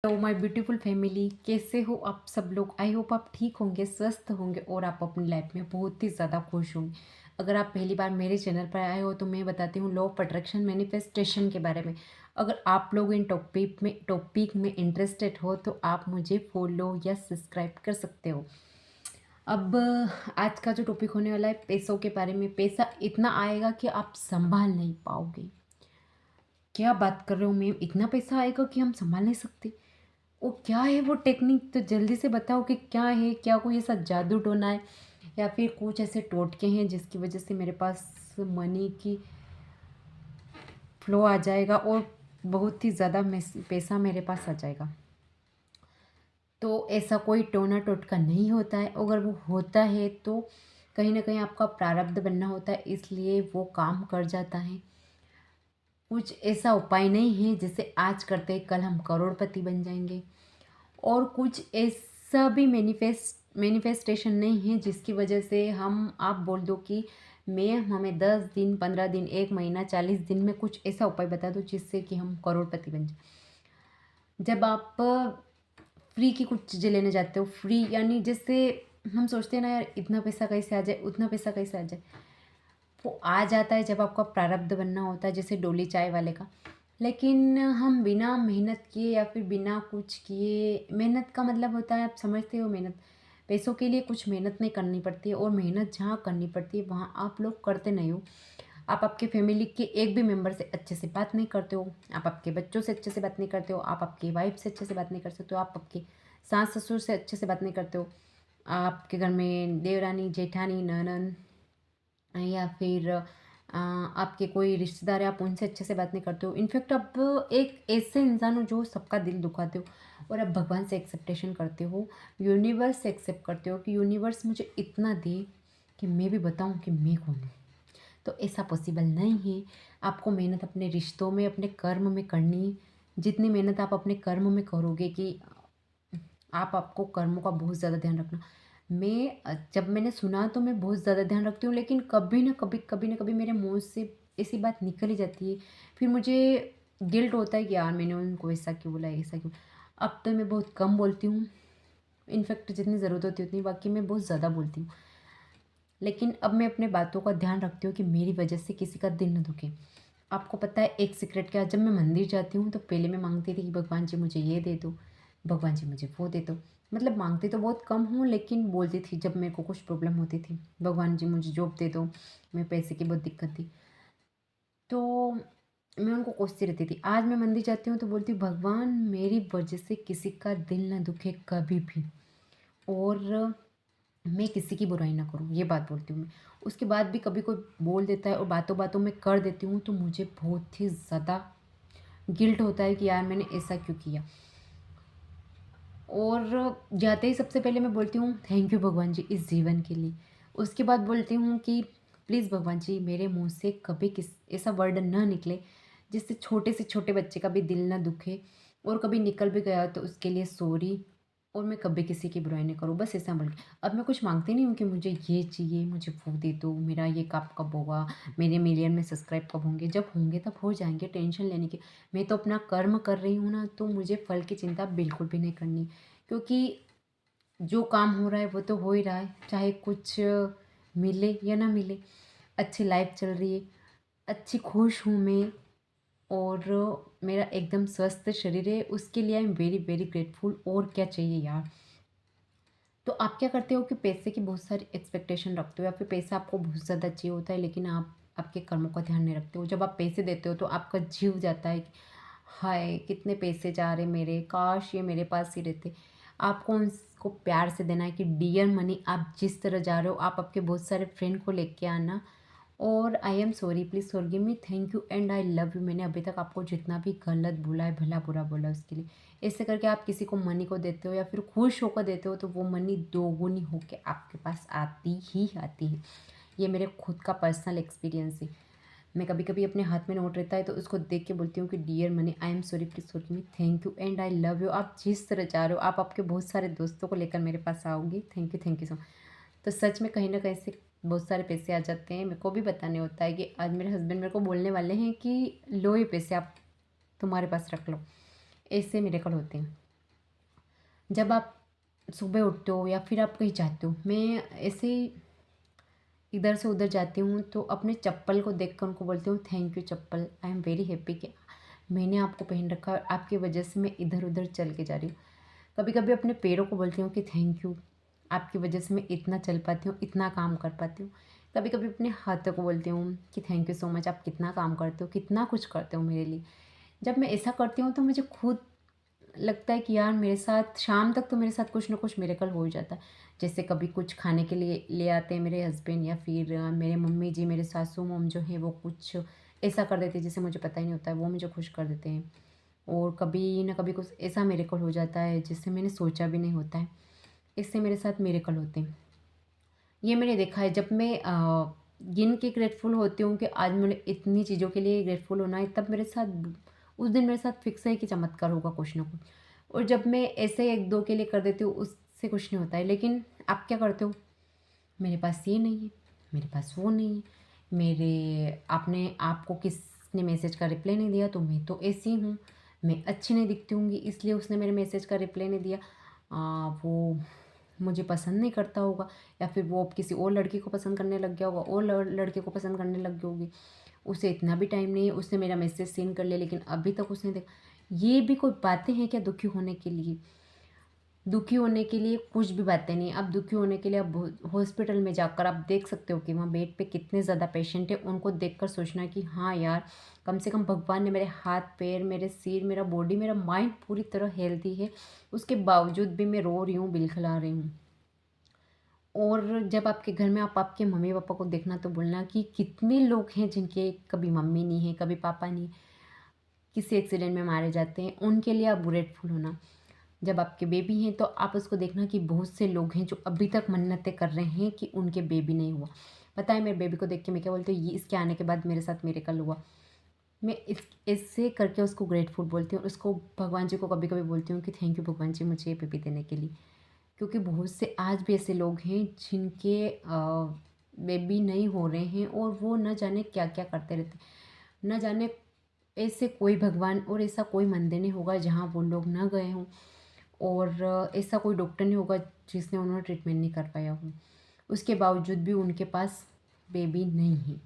तो my beautiful family, कैसे हो आप सब लोग। आई होप आप ठीक होंगे, स्वस्थ होंगे और आप अपनी लाइफ में बहुत ही ज़्यादा खुश होंगे। अगर आप पहली बार मेरे चैनल पर आए हो तो मैं बताती हूँ लॉ ऑफ अट्रैक्शन मैनिफेस्टेशन के बारे में। अगर आप लोग इन टॉपिक में इंटरेस्टेड हो तो आप मुझे फॉलो या सब्सक्राइब कर सकते हो। अब आज का जो टॉपिक होने वाला है पैसों के बारे में। पैसा इतना आएगा कि आप संभाल नहीं पाओगे। क्या बात कर रहे हो मैम, इतना पैसा आएगा कि हम संभाल नहीं सकते। वो क्या है वो टेक्निक, तो जल्दी से बताओ कि क्या है। क्या कोई ऐसा जादू टोना है या फिर कुछ ऐसे टोटके हैं जिसकी वजह से मेरे पास मनी की फ्लो आ जाएगा और बहुत ही ज़्यादा पैसा मेरे पास आ जाएगा। तो ऐसा कोई टोना टोटका नहीं होता है। अगर वो होता है तो कहीं ना कहीं आपका प्रारब्ध बनना होता है, इसलिए वो काम कर जाता है। कुछ ऐसा उपाय नहीं है जिसे आज करते कल हम करोड़पति बन जाएंगे। और कुछ ऐसा भी मैनिफेस्टेशन नहीं है जिसकी वजह से हम आप बोल दो कि मैं हमें 10 दिन 15 दिन 1 महीना 40 दिन में कुछ ऐसा उपाय बता दो जिससे कि हम करोड़पति बन जाए। जब आप फ्री की कुछ चीज़ें लेने जाते हो, फ्री यानी जैसे हम सोचते हैं ना यार इतना पैसा कैसे आ जाए, उतना पैसा कैसे आ जाए। वो आ जाता है जब आपका प्रारब्ध बनना होता है, जैसे डोली चाय वाले का। लेकिन हम बिना मेहनत किए या फिर बिना कुछ किए, मेहनत का मतलब होता है आप समझते हो मेहनत, पैसों के लिए कुछ मेहनत नहीं करनी पड़ती है। और मेहनत जहाँ करनी पड़ती है वहाँ आप लोग करते नहीं हो। आप आपके फैमिली के एक भी मेंबर से अच्छे से बात नहीं करते हो, आप आपके बच्चों से अच्छे से बात नहीं करते हो, आप आपकी वाइफ से अच्छे से बात नहीं कर सकते हो, आप आपके सास ससुर से अच्छे से बात नहीं करते हो, आपके घर में देवरानी जेठानी ननद या फिर आपके कोई रिश्तेदार है आप उनसे अच्छे से बात नहीं करते हो। इनफैक्ट आप एक ऐसे इंसान हो जो सबका दिल दुखाते हो। और आप भगवान से एक्सेप्टेशन करते हो, यूनिवर्स से एक्सेप्ट करते हो कि यूनिवर्स मुझे इतना दे कि मैं भी बताऊं कि मैं कौन हूँ। तो ऐसा पॉसिबल नहीं है। आपको मेहनत अपने रिश्तों में अपने कर्म में करनी। जितनी मेहनत आप अपने कर्म में करोगे कि आप आपको कर्मों का बहुत ज़्यादा ध्यान रखना। जब मैंने सुना तो मैं बहुत ज़्यादा ध्यान रखती हूँ, लेकिन कभी ना कभी मेरे मुँह से ऐसी बात निकल ही जाती है। फिर मुझे गिल्ट होता है कि यार मैंने उनको ऐसा क्यों बोला, ऐसा क्यों। अब तो मैं बहुत कम बोलती हूँ। इनफैक्ट जितनी ज़रूरत होती है उतनी, बाकी मैं बहुत ज़्यादा बोलती हूँ। लेकिन अब मैं अपने बातों का ध्यान रखती हूँ कि मेरी वजह से किसी का दिल न दुखे। आपको पता है एक सीक्रेट क्या, जब मैं मंदिर जाती हूँ तो पहले मैं मांगती थी कि भगवान जी मुझे ये दे दो, भगवान जी मुझे वो दे दो। मतलब मांगती तो बहुत कम हूँ, लेकिन बोलती थी जब मेरे को कुछ प्रॉब्लम होती थी, भगवान जी मुझे जॉब दे दो, मैं पैसे की बहुत दिक्कत थी। तो मैं उनको कोसती रहती थी। आज मैं मंदिर जाती हूँ तो बोलती हूँ भगवान मेरी वजह से किसी का दिल ना दुखे कभी भी, और मैं किसी की बुराई ना करूँ, ये बात बोलती हूँ मैं। उसके बाद भी कभी कोई बोल देता है और बातों बातों में कर देती हूँ तो मुझे बहुत ही ज़्यादा गिल्ट होता है कि यार मैंने ऐसा क्यों किया। और जाते ही सबसे पहले मैं बोलती हूँ थैंक यू भगवान जी इस जीवन के लिए। उसके बाद बोलती हूँ कि प्लीज़ भगवान जी मेरे मुंह से कभी किस ऐसा वर्ड ना निकले जिससे छोटे से छोटे बच्चे का भी दिल ना दुखे, और कभी निकल भी गया तो उसके लिए सॉरी। और मैं कभी किसी की बुराई नहीं करूँ, बस ऐसा बोल के। अब मैं कुछ मांगती नहीं हूँ कि मुझे ये चाहिए, मुझे वो दे दो, मेरा ये कब होगा, मेरे मिलियन में सब्सक्राइब कब होंगे। जब होंगे तब हो जाएंगे, टेंशन लेने की। मैं तो अपना कर्म कर रही हूँ ना, तो मुझे फल की चिंता बिल्कुल भी नहीं करनी। क्योंकि जो काम हो रहा है वो तो हो ही रहा है, चाहे कुछ मिले या ना मिले। अच्छी लाइफ चल रही है, अच्छी खुश हूँ मैं, और मेरा एकदम स्वस्थ शरीर है, उसके लिए I am very very grateful. और क्या चाहिए यार। तो आप क्या करते हो कि पैसे की बहुत सारी एक्सपेक्टेशन रखते हो या फिर पैसा आपको बहुत ज़्यादा चाहिए होता है, लेकिन आप आपके कर्मों का ध्यान नहीं रखते हो। जब आप पैसे देते हो तो आपका जीव जाता है कि हाय कितने पैसे जा रहे मेरे, काश ये मेरे पास ही रहते। आपको उनको प्यार से देना है कि डियर मनी, आप जिस तरह जा रहे हो आप आपके बहुत सारे फ्रेंड को लेके आना। और आई am sorry, please forgive me, thank you and I love you. मैंने अभी तक आपको जितना भी गलत बोला है, भला बुरा बोला उसके लिए। ऐसे करके आप किसी को मनी को देते हो या फिर खुश होकर देते हो तो वो मनी दोगुनी होकर आपके पास आती ही आती है। ये मेरे खुद का पर्सनल एक्सपीरियंस है। मैं कभी कभी अपने हाथ में नोट रहता है तो उसको देख के बोलती हूँ कि dear money I am sorry, please forgive me, thank you and I love you. आप जिस तरह चाह रहे हो, आप आपके बहुत सारे दोस्तों को लेकर मेरे पास आओगे। Thank you so. तो सच में कहीं ना कहीं से बहुत सारे पैसे आ जाते हैं। मेरे को भी बताने होता है कि आज मेरे हस्बैंड मेरे को बोलने वाले हैं कि लो ये पैसे आप तुम्हारे पास रख लो। ऐसे मेरेकल होते हैं। जब आप सुबह उठते हो या फिर आप कहीं जाते हो, मैं ऐसे ही इधर से उधर जाती हूँ तो अपने चप्पल को देख कर उनको बोलती हूँ thank you chappal, I am very happy कि मैंने आपको पहन रखा और आपकी वजह से मैं इधर उधर चल के जा रही हूँ। कभी कभी अपने पैरों को बोलती हूँ कि थैंक यू, आपकी वजह से मैं इतना चल पाती हूँ, इतना काम कर पाती हूँ। कभी कभी अपने हाथों को बोलती हूँ कि थैंक यू सो मच, आप कितना काम करते हो, कितना कुछ करते हो मेरे लिए। जब मैं ऐसा करती हूँ तो मुझे खुद लगता है कि यार मेरे साथ शाम तक तो मेरे साथ कुछ ना कुछ मिरेकल हो ही जाता है। जैसे कभी कुछ खाने के लिए ले आते हैं मेरे हस्बैंड, या फिर मेरे मम्मी जी, मेरे सासू मोम जो है वो कुछ ऐसा कर देते हैं जिसे मुझे पता ही नहीं होता है, वो मुझे खुश कर देते हैं। और कभी ना कभी कुछ ऐसा मिरेकल हो जाता है जिससे मैंने सोचा भी नहीं होता है, इससे मेरे साथ मिरेकल होते हैं। ये मैंने देखा है, जब मैं गिन के ग्रेटफुल होती हूँ कि आज मैंने इतनी चीज़ों के लिए ग्रेटफुल होना है, तब मेरे साथ उस दिन मेरे साथ फिक्स है कि चमत्कार होगा कुछ ना कुछ। और जब मैं ऐसे एक दो के लिए कर देती हूँ उससे कुछ नहीं होता है। लेकिन आप क्या करते हो, मेरे पास ये नहीं है, मेरे पास वो नहीं है, मेरे आपने आपको किसने मैसेज का रिप्लाई नहीं दिया, तो मैं तो ऐसी हूँ, मैं अच्छी नहीं दिखती होंगी इसलिए उसने मेरे मैसेज का रिप्लाई नहीं दिया। वो मुझे पसंद नहीं करता होगा, या फिर वो अब किसी और लड़की को पसंद करने लग गया होगा और लड़के को पसंद करने लग गई होगी। उसे इतना भी टाइम नहीं है, उसने मेरा मैसेज सीन कर लिया लेकिन अभी तक उसने देखा। ये भी कोई बातें हैं क्या दुखी होने के लिए? दुखी होने के लिए कुछ भी बातें नहीं। अब दुखी होने के लिए आप हॉस्पिटल में जाकर आप देख सकते हो कि वहाँ बेड पे कितने ज़्यादा पेशेंट है, उनको देखकर सोचना कि हाँ यार, कम से कम भगवान ने मेरे हाथ पैर, मेरे सिर, मेरा बॉडी, मेरा माइंड पूरी तरह हेल्दी है, उसके बावजूद भी मैं रो रही हूँ, बिलखिला रही हूँ। और जब आपके घर में आप आपके मम्मी पापा को देखना तो बोलना कि कितने लोग हैं जिनके कभी मम्मी नहीं है, कभी पापा नहीं है, किसी एक्सीडेंट में मारे जाते हैं, उनके लिए आप ग्रेटफुल होना। जब आपके बेबी हैं तो आप उसको देखना कि बहुत से लोग हैं जो अभी तक मन्नतें कर रहे हैं कि उनके बेबी नहीं हुआ। पता है मेरे बेबी को देख के मैं क्या बोलती हूँ, ये इसके आने के बाद मेरे साथ मिरेकल हुआ। मैं इस ऐसे करके उसको ग्रेटफुल बोलती हूँ, उसको भगवान जी को कभी कभी बोलती हूँ कि थैंक यू भगवान जी मुझे ये बेबी देने के लिए। क्योंकि बहुत से आज भी ऐसे लोग हैं जिनके बेबी नहीं हो रहे हैं और वो न जाने क्या क्या करते रहते हैं। न जाने ऐसे कोई भगवान और ऐसा कोई मंदिर नहीं होगा जहाँ वो लोग न गए हों, और ऐसा कोई डॉक्टर नहीं होगा जिसने उन्होंने ट्रीटमेंट नहीं कर पाया हो, उसके बावजूद भी उनके पास बेबी नहीं है।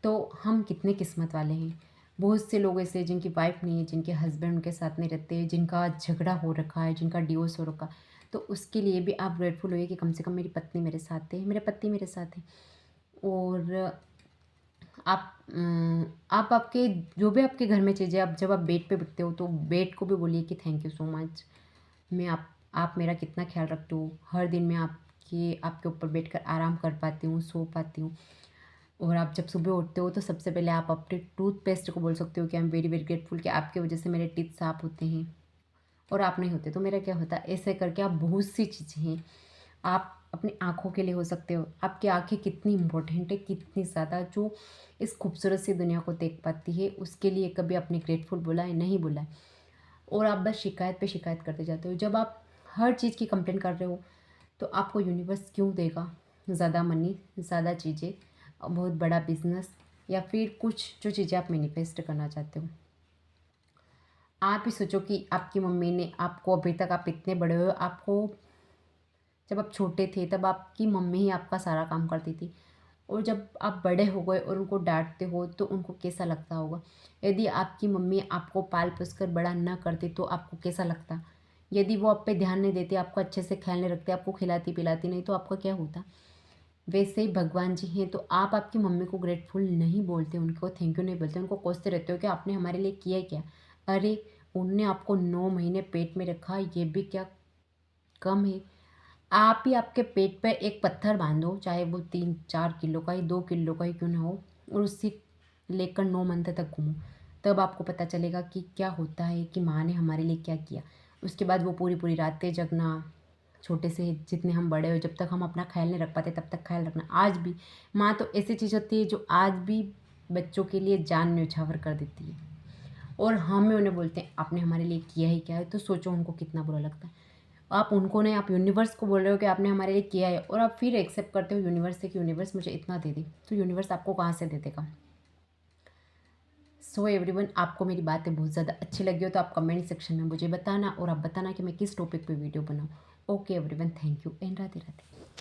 तो हम कितने किस्मत वाले हैं। बहुत से लोग ऐसे हैं जिनकी वाइफ नहीं है, जिनके हस्बैंड उनके साथ नहीं रहते, जिनका झगड़ा हो रखा है, जिनका डिवोर्स हो रखा है। तो उसके लिए भी आप ग्रेटफुल होइए कि कम से कम मेरी पत्नी मेरे साथ है, मेरे पति मेरे साथ है। और आप आपके जो भी आपके घर में चीज़ें, आप जब आप बेड पे बैठते हो तो बेड को भी बोलिए कि थैंक यू सो मच। मैं आप मेरा कितना ख्याल रखते हो, हर दिन मैं आपके ऊपर बैठकर आराम कर पाती हूँ, सो पाती हूँ। और आप जब सुबह उठते हो तो सबसे पहले आप अपने टूथपेस्ट को बोल सकते हो कि I am very very grateful कि आपकी वजह से मेरे टीथ साफ होते हैं, और आप नहीं होते तो मेरा क्या होता। ऐसे करके आप बहुत सी चीज़ें हैं, आप अपनी आँखों के लिए हो सकते हो। आपकी आँखें कितनी इम्पोर्टेंट है, कितनी ज़्यादा, जो इस खूबसूरत सी दुनिया को देख पाती है, उसके लिए कभी आपने ग्रेटफुल बोला है? नहीं बोला है। और आप बस शिकायत पे शिकायत करते जाते हो। जब आप हर चीज़ की कंप्लेंट कर रहे हो तो आपको यूनिवर्स क्यों देगा ज़्यादा मनी, ज़्यादा चीज़ें, बहुत बड़ा बिजनेस, या फिर कुछ जो चीज़ें आप मैनिफेस्ट करना चाहते हो। आप ही सोचो कि आपकी मम्मी ने आपको, अभी तक आप इतने बड़े हो, आपको जब आप छोटे थे तब आपकी मम्मी ही आपका सारा काम करती थी, और जब आप बड़े हो गए और उनको डांटते हो तो उनको कैसा लगता होगा। यदि आपकी मम्मी आपको पाल पोस कर बड़ा ना करती तो आपको कैसा लगता। यदि वो आप पे ध्यान नहीं देते, आपको अच्छे से ख्याल नहीं रखते, आपको खिलाती पिलाती नहीं, तो आपका क्या होता। वैसे ही भगवान जी हैं, तो आप आपकी मम्मी को ग्रेटफुल नहीं बोलते, उनको थैंक यू नहीं बोलते, उनको कोसते रहते हो कि आपने हमारे लिए किया क्या। अरे, उनने आपको 9 महीने पेट में रखा, ये भी क्या कम है। आप ही आपके पेट पे एक पत्थर बांधो, चाहे वो 3-4 किलो का ही, 2 किलो का ही क्यों ना हो, और उससे लेकर 9 मंथ तक घूमो। तब आपको पता चलेगा कि क्या होता है, कि माँ ने हमारे लिए क्या किया। उसके बाद वो पूरी पूरी रातें जगना, छोटे से जितने हम बड़े हो, जब तक हम अपना ख्याल नहीं रख पाते तब तक ख्याल रखना। आज भी माँ तो ऐसी चीज़ होती है जो आज भी बच्चों के लिए जान न्यौछावर कर देती है, और हमें उन्हें बोलते हैं आपने हमारे लिए किया ही क्या है। तो सोचो उनको कितना बुरा लगता है। आप उनको नहीं, आप यूनिवर्स को बोल रहे हो कि आपने हमारे लिए किया है, और आप फिर एक्सेप्ट करते हो यूनिवर्स से कि यूनिवर्स मुझे इतना दे दे। तो यूनिवर्स आपको कहाँ से दे देगा। सो एवरीवन, आपको मेरी बातें बहुत ज़्यादा अच्छी लगी हो तो आप कमेंट सेक्शन में मुझे बताना, और आप बताना कि मैं किस टॉपिक पे वीडियो बनाऊँ। Okay everyone, thank you and Radhe Radhe.